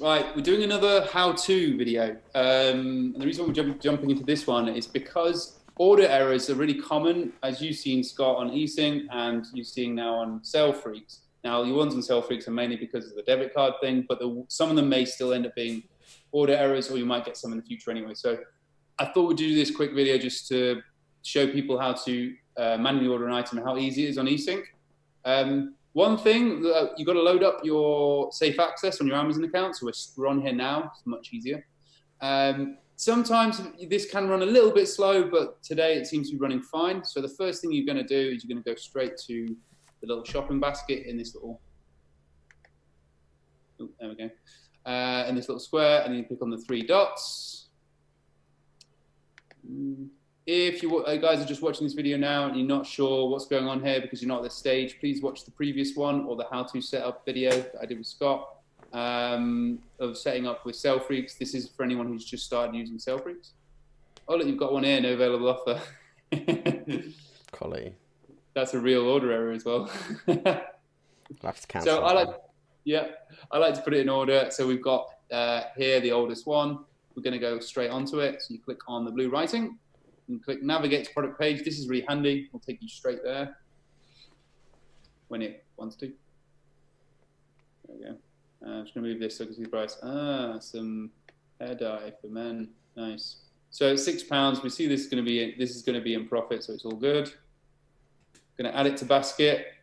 Right, we're doing another how-to video. And the reason we're jumping into this one is because order errors are really common, as you've seen, Scott, on easync, and you're seeing now on SALEFREAKS. Now, your ones on SALEFREAKS are mainly because of the debit card thing, but some of them may still end up being order errors, or you might get some in the future anyway. So I thought we'd do this quick video just to show people how to manually order an item and how easy it is on easync. One thing, you've got to load up your safe access on your Amazon account. So we're on here now. It's much easier. Sometimes this can run a little bit slow, but today it seems to be running fine. So the first thing you're going to do is you're going to go straight to the little shopping basket in this little, there we go, in this little square, and then you click on the three dots. If you guys are just watching this video now and you're not sure what's going on here because you're not at this stage, please watch the previous one or the how to set up video that I did with Scott of setting up with SALEFREAKS. This is for anyone who's just started using SALEFREAKS. Oh, look, you've got one here, no available offer. Quality. That's a real order error as well. I'll have to cancel. So I like to put it in order. So we've got here the oldest one. We're going to go straight onto it. So you click on the blue writing. And click navigate to product page. This is really handy. It'll take you straight there when it wants to. There we go. I'm just going to move this so I can see the price. Some hair dye for men. Nice. So it's £6. We see this is going to be in profit, so it's all good. Going to add it to basket.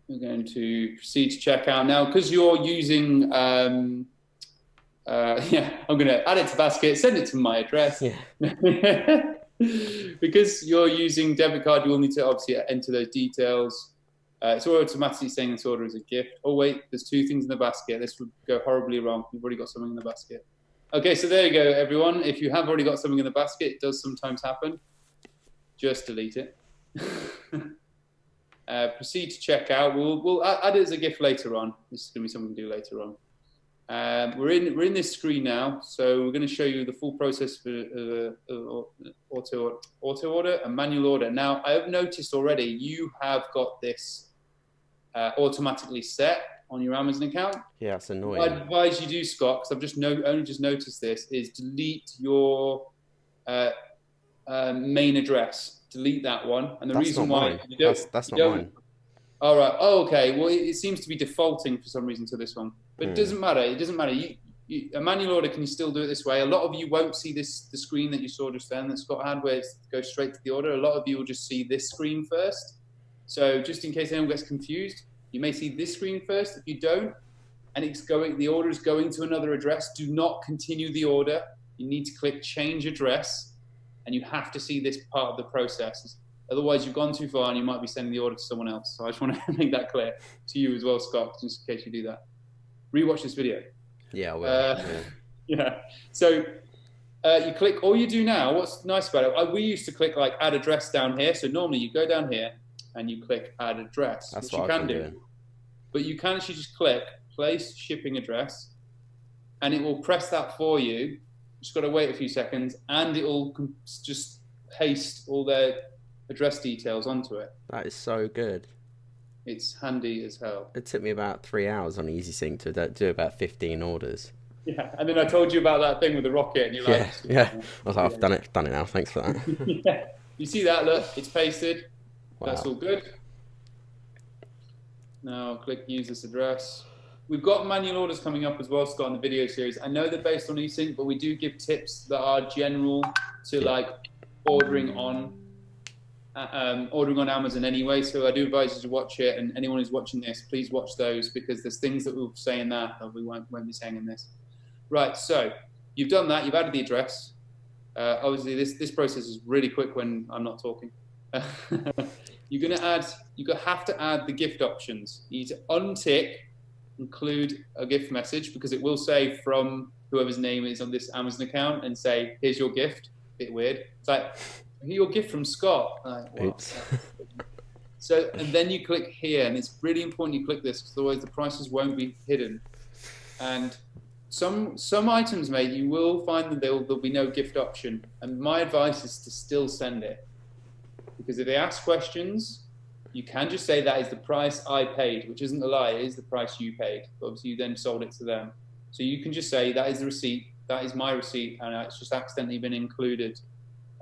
We're going to proceed to checkout now because you're using. I'm going to add it to basket, send it to my address. Yeah. Because you're using debit card, you will need to obviously enter those details. It's automatically saying this order is a gift. Oh wait, there's two things in the basket. This would go horribly wrong. You've already got something in the basket. Okay, so there you go, everyone. If you have already got something in the basket, it does sometimes happen. Just delete it. Proceed to checkout. We'll add it as a gift later on. This is going to be something we can do later on. We're in this screen now, so we're going to show you the full process for auto order and manual order. Now, I have noticed already you have got this automatically set on your Amazon account. Yeah, it's annoying. What I advise you do, Scott, because I've only just noticed this, is delete your main address. Delete that one, and the reason why you don't, that's not mine. All right. Oh, okay. Well, it seems to be defaulting for some reason to this one, but it doesn't matter. It doesn't matter. A manual order can still do it this way. A lot of you won't see the screen that you saw just then that Scott had, where it goes straight to the order. A lot of you will just see this screen first. So just in case anyone gets confused, you may see this screen first. If you don't, and the order is going to another address, do not continue the order. You need to click change address, and you have to see this part of the process. Otherwise, you've gone too far and you might be sending the order to someone else. So I just want to make that clear to you as well, Scott, just in case you do that. Rewatch this video. Yeah, I will. Yeah. So you click, all you do now, what's nice about it, we used to click like add address down here. So normally you go down here and you click add address, That's which you can do. But you can actually just click place shipping address and it will press that for you. Just got to wait a few seconds and it will just paste all their address details onto it. That is so good. It's handy as hell. It took me about 3 hours on easync to do about 15 orders. Yeah, and then I told you about that thing with the rocket, and you're like, yeah. I was like, I've done it now. Thanks for that. Yeah, you see that? Look, it's pasted. Wow. That's all good. Now click use this address. We've got manual orders coming up as well, Scott, in the video series. I know they're based on easync, but we do give tips that are general to like ordering on Amazon anyway, so I do advise you to watch it, and anyone who's watching this, please watch those because there's things that we'll say in that we won't be saying in this. Right, so you've done that, you've added the address. Obviously this process is really quick when I'm not talking. You have to add the gift options. You need to untick include a gift message because it will say from whoever's name is on this Amazon account and say here's your gift. Bit weird. It's like your gift from Scott. Like, oops. So, and then you click here, and it's really important you click this because otherwise the prices won't be hidden. And some items, mate, you will find that there'll be no gift option. And my advice is to still send it because if they ask questions, you can just say that is the price I paid, which isn't a lie. It is the price you paid. But obviously, you then sold it to them. So you can just say that is the receipt, that is my receipt, and it's just accidentally been included,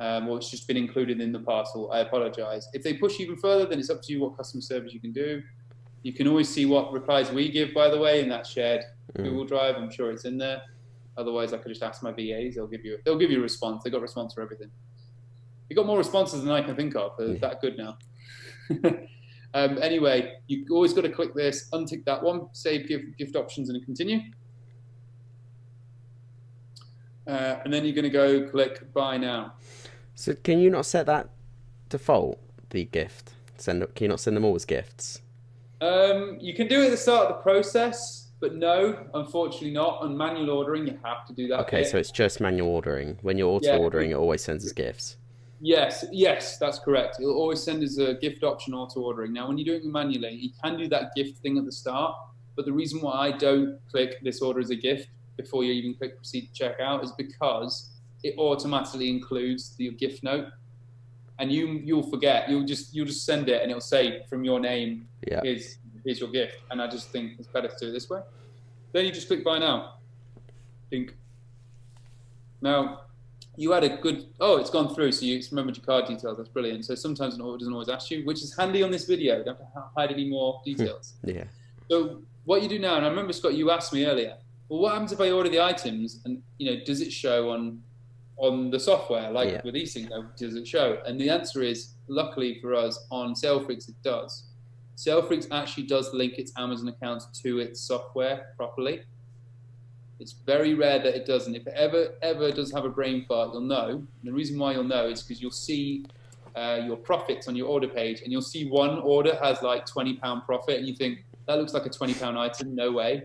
or it's just been included in the parcel. I apologize. If they push even further, then it's up to you what customer service you can do. You can always see what replies we give, by the way, in that shared Google Drive. I'm sure it's in there. Otherwise, I could just ask my VAs. They'll give you a response. They've got a response for everything. You've got more responses than I can think of. They're that good now. Anyway, you've always got to click this, untick that one, save gift options, and continue. And then you're going to go click buy now. So can you not set that default, the gift? Can you not send them all as gifts? You can do it at the start of the process, but no, unfortunately not. On manual ordering, you have to do that. Okay, so it's just manual ordering. When you're auto ordering, it always sends as gifts. Yes, that's correct. It'll always send as a gift option auto ordering. Now, when you're doing it manually, you can do that gift thing at the start, but the reason why I don't click this order as a gift before you even click proceed to checkout is because it automatically includes the gift note, and you'll forget. You'll just send it, and it'll say from your name, here's your gift. And I just think it's better to do it this way. Then you just click buy now. Now, you had a good, it's gone through, so you remembered your card details. That's brilliant. So sometimes it doesn't always ask you, which is handy on this video. You don't have to hide any more details. Yeah. So what you do now, and I remember, Scott, you asked me earlier, well, what happens if I order the items and, does it show on the software? Like with easync, does it show? And the answer is, luckily for us, on SALEFREAKS, it does. SALEFREAKS actually does link its Amazon accounts to its software properly. It's very rare that it doesn't. If it ever does have a brain fart, you'll know. And the reason why you'll know is because you'll see your profits on your order page, and you'll see one order has like £20 profit, and you think, that looks like a £20 item, no way.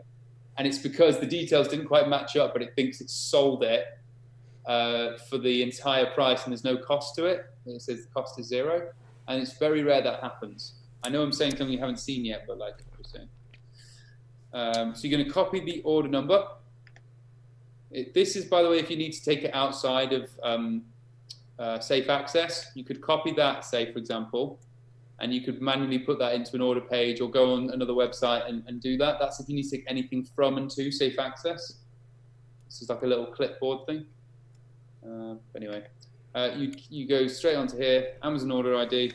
And it's because the details didn't quite match up, but it thinks it's sold it for the entire price, and there's no cost to it. And it says the cost is 0. And it's very rare that happens. I know I'm saying something you haven't seen yet, but like I'm just saying. So you're going to copy the order number. This is, by the way, if you need to take it outside of safe access, you could copy that, say, for example, and you could manually put that into an order page or go on another website and do that. That's if you need to take anything from and to safe access. This is like a little clipboard thing. Anyway, you go straight onto here, Amazon order ID.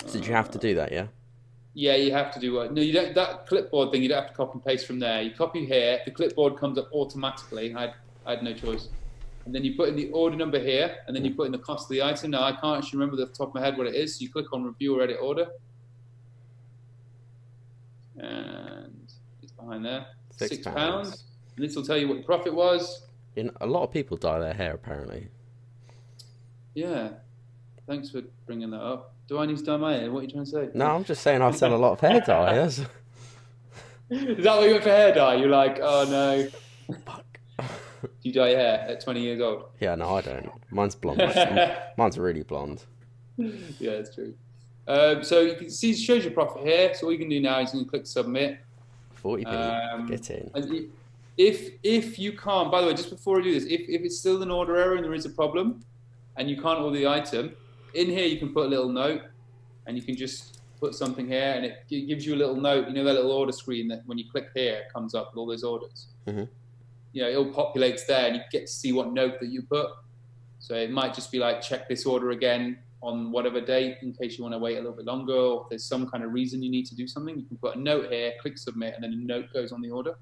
So did you have to do that, yeah? Yeah, you have to do what? No, you don't. That clipboard thing, you don't have to copy and paste from there. You copy here, the clipboard comes up automatically. I had no choice. And then you put in the order number here, and then you put in the cost of the item. Now, I can't actually remember off the top of my head what it is. So you click on review or edit order. And it's behind there. £6. And this will tell you what the profit was. A lot of people dye their hair, apparently. Yeah. Thanks for bringing that up. Do I need to dye my hair? What are you trying to say? No, I'm just saying I sell a lot of hair dye. Is that what you went for hair dye? You're like, oh no. Fuck. Do you dye your hair at 20 years old? Yeah, no, I don't. Mine's blonde. Mine's really blonde. Yeah, that's true. So you can see it shows your profit here. So all you can do now is you can click submit. 40p. Get in. And if you can't, by the way, just before I do this, if it's still an order error and there is a problem and you can't order the item, in here you can put a little note, and you can just put something here, and it gives you a little note. You know that little order screen that when you click here, it comes up with all those orders. Mm-hmm. It all populates there, and you get to see what note that you put. So it might just be like, check this order again on whatever date in case you want to wait a little bit longer, or if there's some kind of reason you need to do something, you can put a note here, click submit, and then a note goes on the order.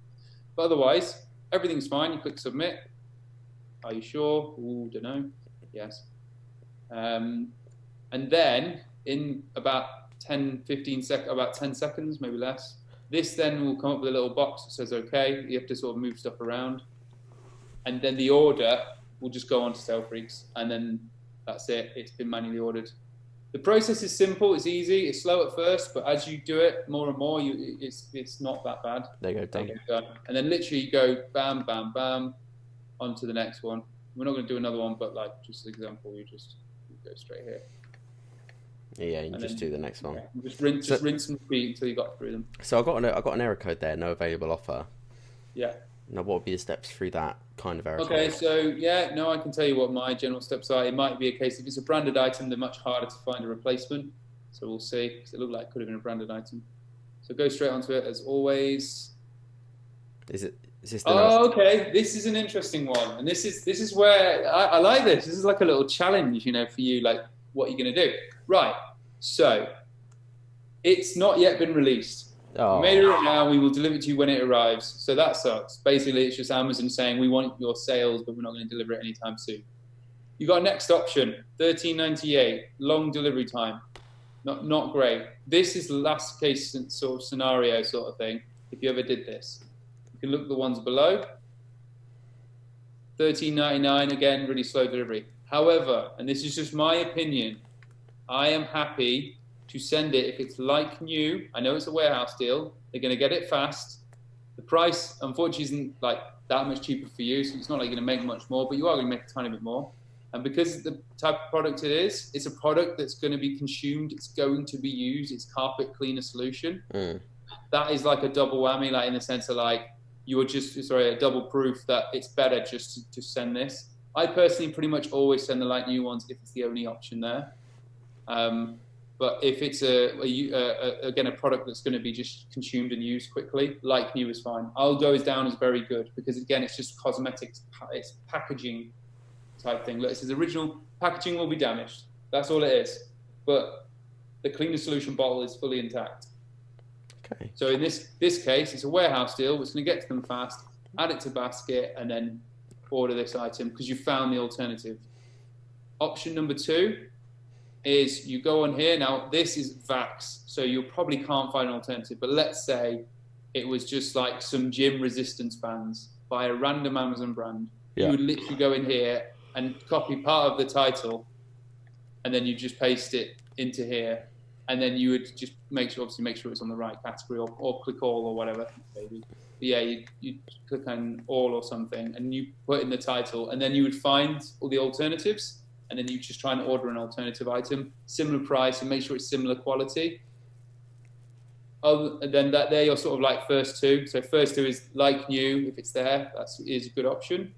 But otherwise, everything's fine. You click submit. Are you sure? Ooh, don't know. Yes. And then in about 10 seconds, maybe less, this then will come up with a little box that says okay. You have to sort of move stuff around, and then the order will just go on to SALEFREAKS, and then that's it. It's been manually ordered. The process is simple. It's easy. It's slow at first, but as you do it more and more, it's not that bad. There you go, done. And then literally you go bam, bam, bam, on to the next one. We're not going to do another one, but like just an example, you go straight here. Yeah, you just do the next one. Yeah, just rinse and repeat until you got through them. So I got an error code there, no available offer. Yeah. Now, what would be the steps through that kind of error code? Okay, so I can tell you what my general steps are. It might be a case if it's a branded item, they're much harder to find a replacement. So we'll see, because it looked like it could have been a branded item. So go straight onto it as always. Is this the Oh, okay. This is an interesting one, and this is where I like this. This is like a little challenge, you know, for you, like what you're going to do. Right. So it's not yet been released. Oh. We made it right now. We will deliver it to you when it arrives. So that sucks. Basically, it's just Amazon saying we want your sales, but we're not going to deliver it anytime soon. You got a next option, $13.98, long delivery time. Not great. This is the last case sort of scenario sort of thing. If you ever did this, you can look at the ones below. $13.99 again, really slow delivery. However, and this is just my opinion, I am happy to send it if it's like new. I know it's a warehouse deal. They're going to get it fast. The price, unfortunately, isn't like that much cheaper for you, so it's not like you're going to make much more, but you are going to make a tiny bit more. And because the type of product it is, it's a product that's going to be consumed. It's going to be used. It's carpet cleaner solution. That is like a double whammy, like in the sense of like you are just a double proof that it's better just to send this. I personally pretty much always send the like new ones if it's the only option there. But if it's again a product that's going to be just consumed and used quickly, like new is fine. I'll go as down as very good because again it's just cosmetics, it's packaging type thing. Look, it says original packaging will be damaged. That's all it is. But the cleaner solution bottle is fully intact. Okay. So in this case, it's a warehouse deal. It's going to get to them fast. Add it to basket and then order this item because you found the alternative. Option number 2 is you go on here. Now this is VAX, so you probably can't find an alternative. But let's say it was just like some gym resistance bands by a random Amazon brand. Yeah. You would literally go in here and copy part of the title, and then you just paste it into here, and then you would just make sure it's on the right category, or click all or whatever, maybe. But yeah, you click on all or something, and you put in the title, and then you would find all the alternatives, and then you just try and order an alternative item, similar price, and make sure it's similar quality. And then they're your sort of like first two. So first two is like new, if it's there, that is a good option.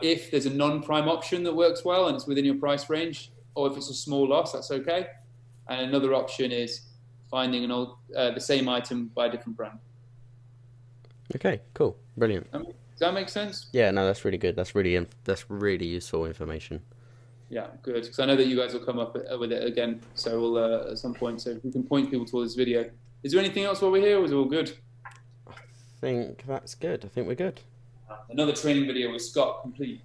If there's a non-prime option that works well and it's within your price range, or if it's a small loss, that's okay. And another option is finding the same item by a different brand. Okay, cool, brilliant. Does that make sense? Yeah, no, that's really good. That's really useful information. Yeah, good. Because I know that you guys will come up with it again. So we'll at some point. So we can point people towards this video. Is there anything else while we're here, or is it all good? I think that's good. I think we're good. Another training video with Scott complete.